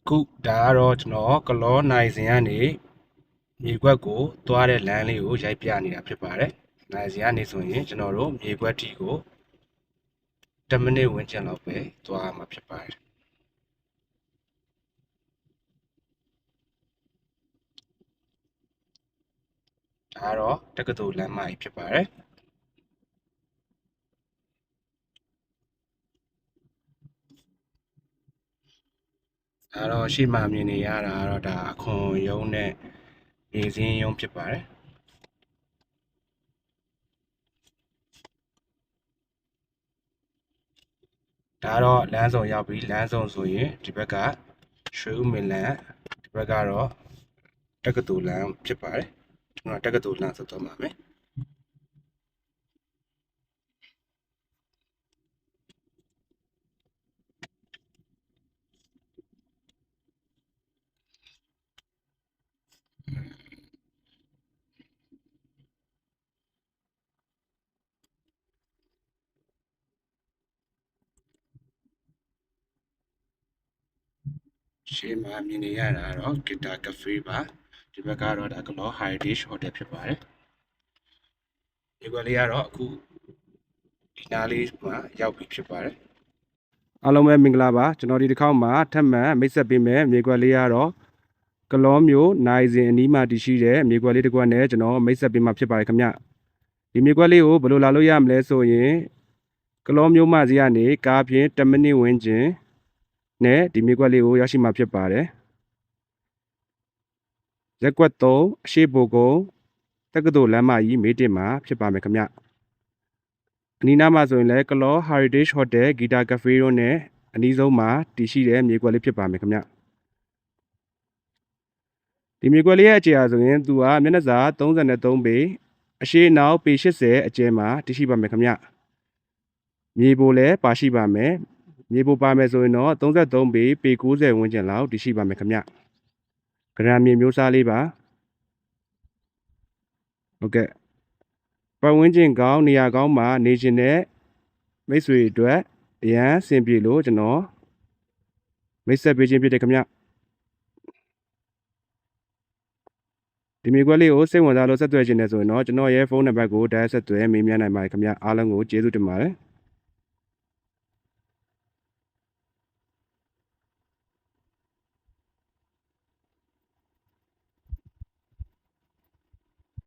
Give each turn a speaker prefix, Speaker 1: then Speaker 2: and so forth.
Speaker 1: ခုဒါကတော့ကျွန်တော်ကလောနိုင်စင်ကနေမြေခွက်ကိုသွားတဲ့လမ်းလေးကိုရိုက်ပြနေတာဖြစ်ပါတယ်။နိုင်စင်ကနေဆိုရင်ကျွန်တော်တို့မြေခွက်တီကို10မိနစ်ဝန်းကျင်လောက်ပဲသွားမှာဖြစ်ပါတယ်။ဒါကတော့တက္ကသိုလ်လမ်းမကြီးဖြစ်ပါတယ်။ဒါတော့ရှေ့မှာမြင်နေရတာကတော့ဒါအခွန်ရုံးနဲ့ရေစင်းရုံးဖြစ်ပါတယ်။ဒါတော့လမ်းဆောင်ရောက်ပြီလမ်းဆောင်ဆိုရင်ဒီဘက်ကရွှေဦးမင်လန်ဒီဘက်ကတော့တက္ကသိုလ်လမ်းဖြစ်ပါတယ်ကျွန်တော်တက္ကသိုလ်လမ်းဆိုတော့မှာမယ်ရှေ့မှာမြင်နေရတာတော့ Guitar Cafe ပါဒီဘက်ကတော့ဒါကလော Heritage Hotel ဖြစ်ပါတယ်ဒီဘက်လေးကတော့အခုဒီနားလေးမှာရောက်ပြီဖြစ်ပါတယ်အားလုံးပဲမင်္ဂလာပါကျွန်တော်ဒီတစ်ခေါက်မှာထပ်မံမိတ်ဆက်ပေးမယ်မြေကွက်လေးကတော့ကလောမျိုးနိုင်စင်အနီးမှာတည်ရှိတဲ့မြေကွက်လေးတစ်ကွက်နဲ့ကျွန်တော်မိတ်ဆက်ပေးမှာဖြစ်ပါတယ်ခင်ဗျဒီမြေကွက်လေးကိုဘယ်လိုလာလို့ရမလဲဆိုရင်ကလောမျိုးမစီကနေကားဖြင့်10မိနစ်ဝန်းကျင်နဲ့ဒီမြေကွက်လေးကိုရောက်ရှိမှာဖြစ်ပါတယ်ရက်ကွက်3အရှိဘိုကုန်းတက္ကသိုလ်လမ်းမကြီးမေးတင်မှာဖြစ်ပါမယ်ခင်ဗျအနီးနားမှာဆိုရင်လည်းကလော Heritage Hotel Guitar Cafe တို့နဲ့အနီးဆုံးမှာတည်ရှိတဲ့မြေကွက်လေးဖြစ်ပါမယ်ခင်ဗျဒီမြေကွက်လေးရဲ့အခြေအားဆိုရင်သူကမျက်နှာစာ33ပေအရှိနောက်ပေ80အကျယ်မှာတည်ရှိပါမယ်ခင်ဗျမြေပိုလည်းပါရှိပါမယ်မြေပိုပါမယ်ဆိုရင်တော့33ပေပေ90ဝန်းကျင်လောက်တည်ရှိပါမယ်ခင်ဗျဂရမ်မြေမျိုးစားလေးပါဟုတ်ကဲ့ပတ်ဝန်းကျင်ကောင်းနေရာကောင်းမှာနေခြင်းနဲ့မိတ်ဆွေအတွက်အရန်အဆင်ပြေလို့ကျွန်တော်မိတ်ဆက်ပေးခြင်းဖြစ်တယ်ခင်ဗျဒီမြေကွက်လေးကိုစိတ်ဝင်စားလို့ဆက်သွယ်ခြင်းနဲ့ဆိုရင်တော့ကျွန်တော်ရဲ့ဖုန်းနံပါတ်ကိုတိုက်ဆက်သွယ်မေးမြန်းနိုင်ပါတယ်ခင်ဗျအားလုံးကိုကျေးဇူးတင်ပါတယ်